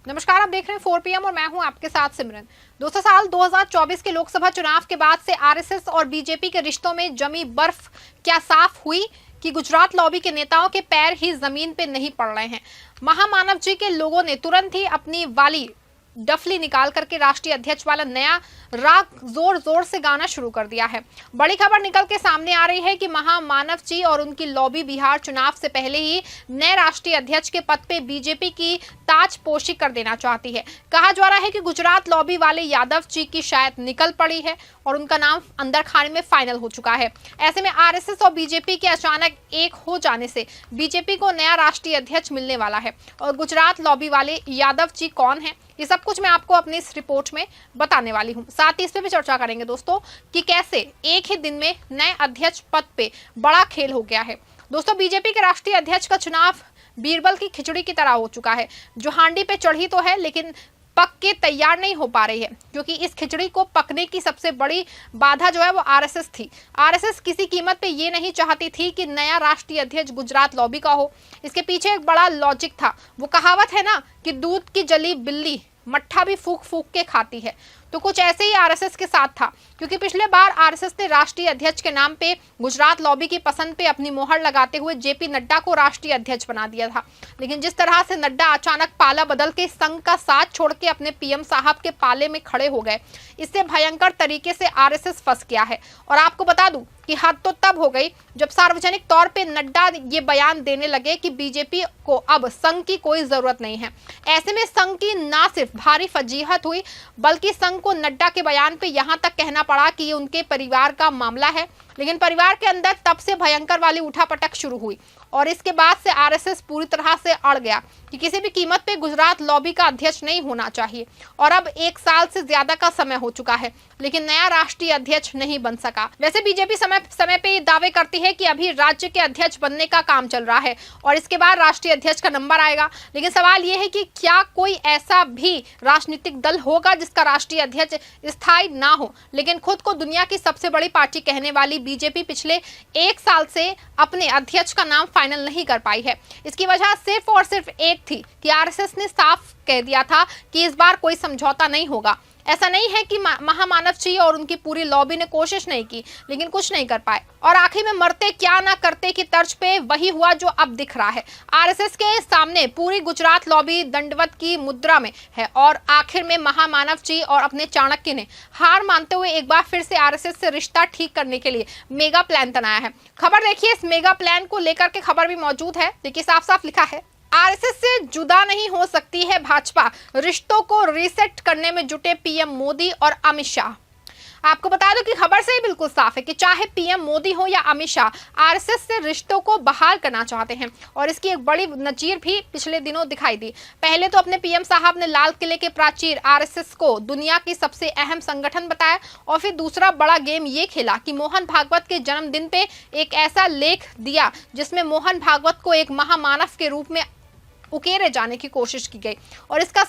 नमस्कार, आप देख रहे हैं 4 PM और मैं हूं आपके साथ सिमरन। दोस्तों, साल 2024 के लोकसभा चुनाव के बाद से आरएसएस और बीजेपी के रिश्तों में जमी बर्फ क्या साफ हुई कि गुजरात लॉबी के नेताओं के पैर ही जमीन पे नहीं पड़ रहे हैं। महामानव जी के लोगों ने तुरंत ही अपनी वाली डफली निकाल करके राष्ट्रीय अध्यक्ष वाला नया राग जोर जोर से गाना शुरू कर दिया है। बड़ी खबर निकल के सामने आ रही है कि महामानव जी और उनकी लॉबी बिहार चुनाव से पहले ही नए राष्ट्रीय अध्यक्ष के पद पे बीजेपी की ताजपोशी कर देना चाहती है। कहा जा रहा है कि गुजरात लॉबी वाले यादव जी की शायद निकल पड़ी है और उनका नाम अंदर खाने में फाइनल हो चुका है। ऐसे में आरएसएस और बीजेपी के अचानक एक हो जाने से बीजेपी को नया राष्ट्रीय अध्यक्ष मिलने वाला है। और गुजरात लॉबी वाले यादव जी कौन है, ये सब कुछ मैं आपको अपनी इस रिपोर्ट में बताने वाली हूँ। साथ ही इस पे भी चर्चा करेंगे दोस्तों कि कैसे एक ही दिन में नए अध्यक्ष पद पे बड़ा खेल हो गया है। दोस्तों, बीजेपी के राष्ट्रीय अध्यक्ष का चुनाव बीरबल की खिचड़ी की तरह हो चुका है, जो हांडी पे चढ़ी तो है लेकिन पक के तैयार नहीं हो पा रही है, क्योंकि इस खिचड़ी को पकने की सबसे बड़ी बाधा जो है वो आरएसएस थी। आरएसएस किसी कीमत पे ये नहीं चाहती थी कि नया राष्ट्रीय अध्यक्ष गुजरात लॉबी का हो। इसके पीछे एक बड़ा लॉजिक था। वो कहावत है ना कि दूध की जली बिल्ली मट्ठा भी फूक फूक के खाती है, तो कुछ ऐसे ही आरएसएस के साथ था। क्योंकि पिछले बार आरएसएस ने राष्ट्रीय अध्यक्ष के नाम पे गुजरात लॉबी की पसंद पे अपनी मोहर लगाते हुए जेपी नड्डा को राष्ट्रीय अध्यक्ष बना दिया था। लेकिन जिस तरह से नड्डा अचानक पाला बदल के संघ का साथ छोड़ के अपने पीएम साहब के पाले में खड़े हो गए, इससे भयंकर तरीके से आरएसएस फंस गया है। और आपको बता दूं कि हद तो तब हो गई जब सार्वजनिक तौर पे नड्डा ये बयान देने लगे कि बीजेपी को अब संघ की कोई जरूरत नहीं है। ऐसे में संघ की ना सिर्फ भारी फजीहत हुई, बल्कि संघ को नड्डा के बयान पे यहां तक कहना पड़ा कि ये उनके परिवार का मामला है। लेकिन परिवार के अंदर तब से भयंकर वाली उठापटक शुरू हुई और इसके बाद से आरएसएस पूरी तरह से अड़ गया कि किसी भी कीमत पे गुजरात लॉबी का अध्यक्ष नहीं होना चाहिए। और अब 1 साल से ज्यादा का समय हो चुका है, लेकिन नया राष्ट्रीय अध्यक्ष नहीं बन सका। वैसे बीजेपी समय पे दावे करती है कि अभी राज्य के अध्यक्ष बनने का काम चल रहा है और इसके बाद राष्ट्रीय अध्यक्ष का नंबर आएगा। लेकिन सवाल यह है कि क्या कोई ऐसा भी राजनीतिक दल होगा जिसका राष्ट्रीय अध्यक्ष स्थायी ना हो। लेकिन खुद को दुनिया की सबसे बड़ी पार्टी कहने वाली बीजेपी पिछले 1 साल से अपने अध्यक्ष का नाम फाइनल नहीं कर पाई है। इसकी वजह सिर्फ और सिर्फ एक थी कि आरएसएस ने साफ कह दिया था कि इस बार कोई समझौता नहीं होगा। ऐसा नहीं है कि महामानव जी और उनकी पूरी लॉबी ने कोशिश नहीं की, लेकिन कुछ नहीं कर पाए और आखिर में मरते क्या ना करते की तर्ज पे वही हुआ जो अब दिख रहा है। आरएसएस के सामने पूरी गुजरात लॉबी दंडवत की मुद्रा में है और आखिर में महामानव जी और अपने चाणक्य ने हार मानते हुए एक बार फिर से आरएसएस से रिश्ता ठीक करने के लिए मेगा प्लान बनाया है। खबर देखिए, इस मेगा प्लान को लेकर के खबर भी मौजूद है। देखिए, साफ साफ लिखा है, आरएसएस से जुदा नहीं हो सकती है भाजपा, रिश्तों को रीसेट करने में जुटे पीएम मोदी और अमित शाह। आपको बता दूं कि खबर से ही बिल्कुल साफ है कि चाहे पीएम मोदी हो या अमित शाह, आरएसएस से रिश्तों को बहाल करना चाहते हैं। और इसकी एक बड़ी नजीर भी पिछले दिनों दिखाई दी। पहले तो अपने पीएम साहब ने लाल किले के प्राचीर आरएसएस को दुनिया की सबसे अहम संगठन बताया और फिर दूसरा बड़ा गेम ये खेला कि मोहन भागवत के जन्मदिन पे एक ऐसा लेख दिया जिसमें मोहन भागवत को एक महामानव के रूप में उकेरे जाने की कोशिश की गई और इसका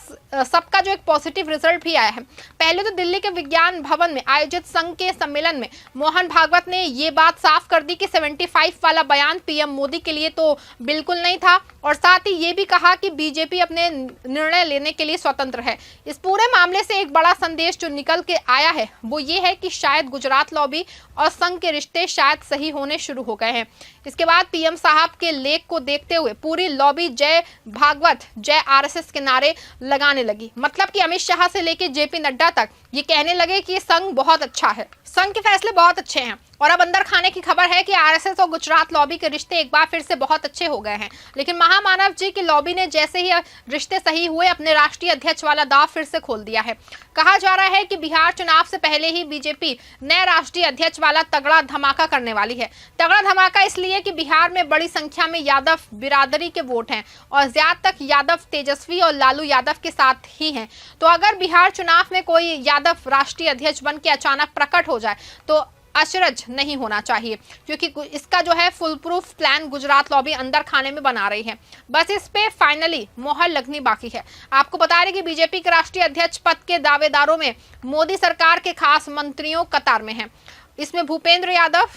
सबका जो एक पॉजिटिव रिजल्ट भी आया है। पहले तो दिल्ली के विज्ञान भवन में आयोजित संघ के सम्मेलन में मोहन भागवत ने ये बात साफ कर दी कि 75 वाला बयान पीएम मोदी के लिए तो बिल्कुल नहीं था और साथ ही ये भी कहा कि बीजेपी अपने निर्णय लेने के लिए स्वतंत्र है। इस पूरे मामले से एक बड़ा संदेश जो निकल के आया है वो ये है कि शायद गुजरात लॉबी और संघ के रिश्ते शायद सही होने शुरू हो गए हैं। इसके बाद पीएम साहब के लेख को देखते हुए पूरी लॉबी जय भागवत जय आरएसएस के नारे लगाने लगी। मतलब कि अमित शाह से लेके जेपी नड्डा तक ये कहने लगे कि संघ बहुत अच्छा है, संघ के फैसले बहुत अच्छे हैं। और अब अंदर खाने की खबर है कि आरएसएस और गुजरात लॉबी के रिश्ते एक बार फिर से बहुत अच्छे हो गए हैं। लेकिन महामानव जी की लॉबी ने जैसे ही रिश्ते सही हुए अपने राष्ट्रीय अध्यक्ष वाला दाव फिर से खोल दिया है। कहा जा रहा है कि बिहार चुनाव से पहले ही बीजेपी नए राष्ट्रीय अध्यक्ष वाला तगड़ा धमाका करने वाली है। तगड़ा धमाका इसलिए कि बिहार में बड़ी संख्या में यादव बिरादरी के वोट हैं और ज्यादा तक यादव तेजस्वी और लालू यादव के साथ ही हैं। तो अगर बिहार चुनाव में कोई यादव राष्ट्रीय अध्यक्ष बन के अचानक प्रकट हो जाए तो अचरज नहीं होना चाहिए, क्योंकि इसका जो है full proof plan Gujarat lobby अंदर खाने में बना रही है। बस इस पे फाइनली मोहर लगनी बाकी है। आपको बता रहे कि बीजेपी के राष्ट्रीय अध्यक्ष पद के दावेदारों में मोदी सरकार के खास मंत्रियों कतार में हैं। इसमें भूपेंद्र यादव,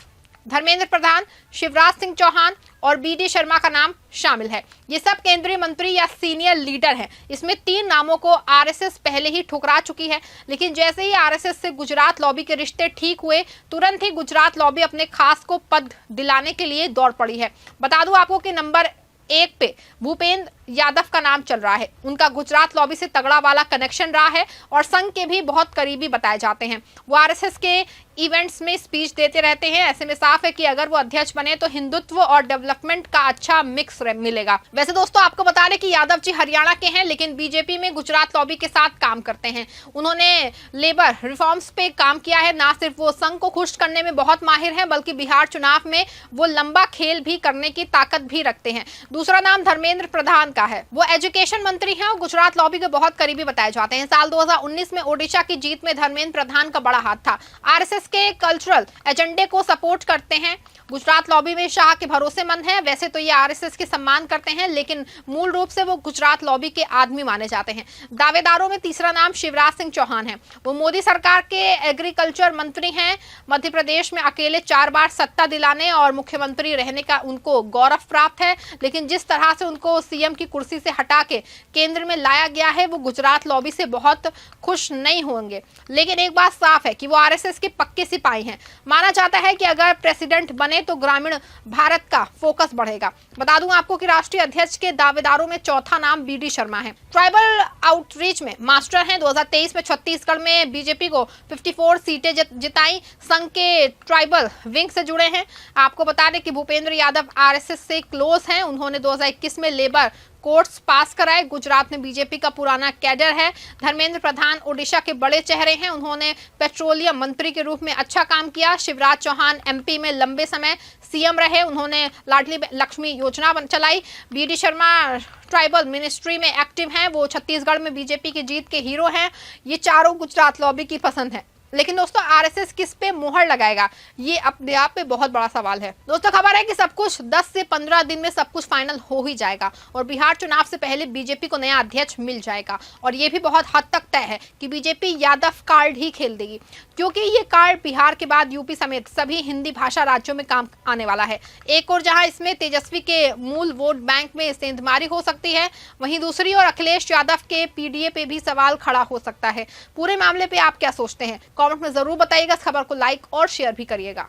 धर्मेंद्र प्रधान, शिवराज सिंह चौहान और बी.डी. शर्मा का नाम शामिल है। ये सब केंद्रीय मंत्री या सीनियर लीडर हैं। इसमें 3 नामों को आरएसएस पहले ही ठुकरा चुकी है, लेकिन जैसे ही आरएसएस से गुजरात लॉबी के रिश्ते ठीक हुए, तुरंत ही गुजरात लॉबी अपने खास को पद दिलाने के लिए दौड़ पड़ी है। बता दूं आपको कि नंबर 1 पे भूपेंद्र यादव का नाम चल रहा है। उनका गुजरात लॉबी से तगड़ा वाला कनेक्शन रहा है और संघ के भी बहुत करीबी बताए जाते हैं। वो आरएसएस के इवेंट्स में स्पीच देते रहते हैं। ऐसे में साफ है कि अगर वो अध्यक्ष बने तो हिंदुत्व और डेवलपमेंट का अच्छा मिक्स मिलेगा। वैसे दोस्तों आपको बता दें कि यादव जी हरियाणा के हैं, लेकिन बीजेपी में गुजरात लॉबी के साथ काम करते हैं। उन्होंने लेबर रिफॉर्म्स पे काम किया है। ना सिर्फ वो संघ को खुश करने में बहुत माहिर है, बल्कि बिहार चुनाव में वो लंबा खेल भी करने की ताकत भी रखते हैं। दूसरा नाम धर्मेंद्र प्रधान का है। वो एजुकेशन मंत्री हैं और गुजरात लॉबी के बहुत करीबी बताए जाते हैं। साल 2019 में ओडिशा की जीत में धर्मेंद्र प्रधान का बड़ा हाथ था। आरएसएस के कल्चरल एजेंडे को सपोर्ट करते हैं। गुजरात लॉबी में शाह के भरोसेमंद हैं। वैसे तो ये आरएसएस के सम्मान करते हैं, लेकिन मूल रूप से वो गुजरात लॉबी के आदमी माने जाते हैं। दावेदारों में तीसरा नाम शिवराज सिंह चौहान है। वो मोदी सरकार के एग्रीकल्चर मंत्री हैं। मध्य प्रदेश में अकेले 4 बार सत्ता दिलाने और मुख्यमंत्री रहने का उनको गौरव प्राप्त है, लेकिन जिस तरह से उनको सीएम की कुर्सी से हटा के केंद्र में लाया गया है, वो गुजरात लॉबी से बहुत खुश नहीं होंगे। लेकिन एक बात साफ है कि वो आरएसएस के पक्के सिपाही हैं। माना जाता है कि अगर प्रेसिडेंट बने तो ग्रामीण भारत का फोकस बढ़ेगा। बता दूं आपको कि राष्ट्रीय अध्यक्ष के दावेदारों में चौथा नाम बी.डी. शर्मा है। ट्राइबल आउटरीच में मास्टर हैं। 2023 में छत्तीसगढ़ में बीजेपी को 54 सीटें जिताई। संघ के ट्राइबल विंग से जुड़े हैं। आपको बता दें कि भूपेंद्र यादव आरएसएस से क्लोज हैं। उन्होंने 2021 में लेबर कोर्स पास कराए। गुजरात में बीजेपी का पुराना कैडर है। धर्मेंद्र प्रधान ओडिशा के बड़े चेहरे हैं। उन्होंने पेट्रोलियम मंत्री के रूप में अच्छा काम किया। शिवराज चौहान एमपी में लंबे समय सीएम रहे। उन्होंने लाडली लक्ष्मी योजना चलाई। बी.डी. शर्मा ट्राइबल मिनिस्ट्री में एक्टिव हैं। वो छत्तीसगढ़ में बीजेपी की जीत के हीरो हैं। ये चारों गुजरात लॉबी की पसंद है। लेकिन दोस्तों आरएसएस किस पे मोहर लगाएगा, ये अपने आप पे बहुत बड़ा सवाल है। दोस्तों खबर है कि सब कुछ 10 से 15 दिन में सब कुछ फाइनल हो ही जाएगा और बिहार चुनाव से पहले बीजेपी को नया अध्यक्ष मिल जाएगा। और ये भी बहुत हद तक तय है कि बीजेपी यादव कार्ड ही खेल देगी, क्योंकि ये कार्ड बिहार के बाद यूपी समेत सभी हिंदी भाषा राज्यों में काम आने वाला है। एक और जहां इसमें तेजस्वी के मूल वोट बैंक में सेंधमारी हो सकती है, वहीं दूसरी ओर अखिलेश यादव के पीडीए पे भी सवाल खड़ा हो सकता है। पूरे मामले पे आप क्या सोचते हैं, कमेंट में जरूर बताइएगा। इस खबर को लाइक और शेयर भी करिएगा।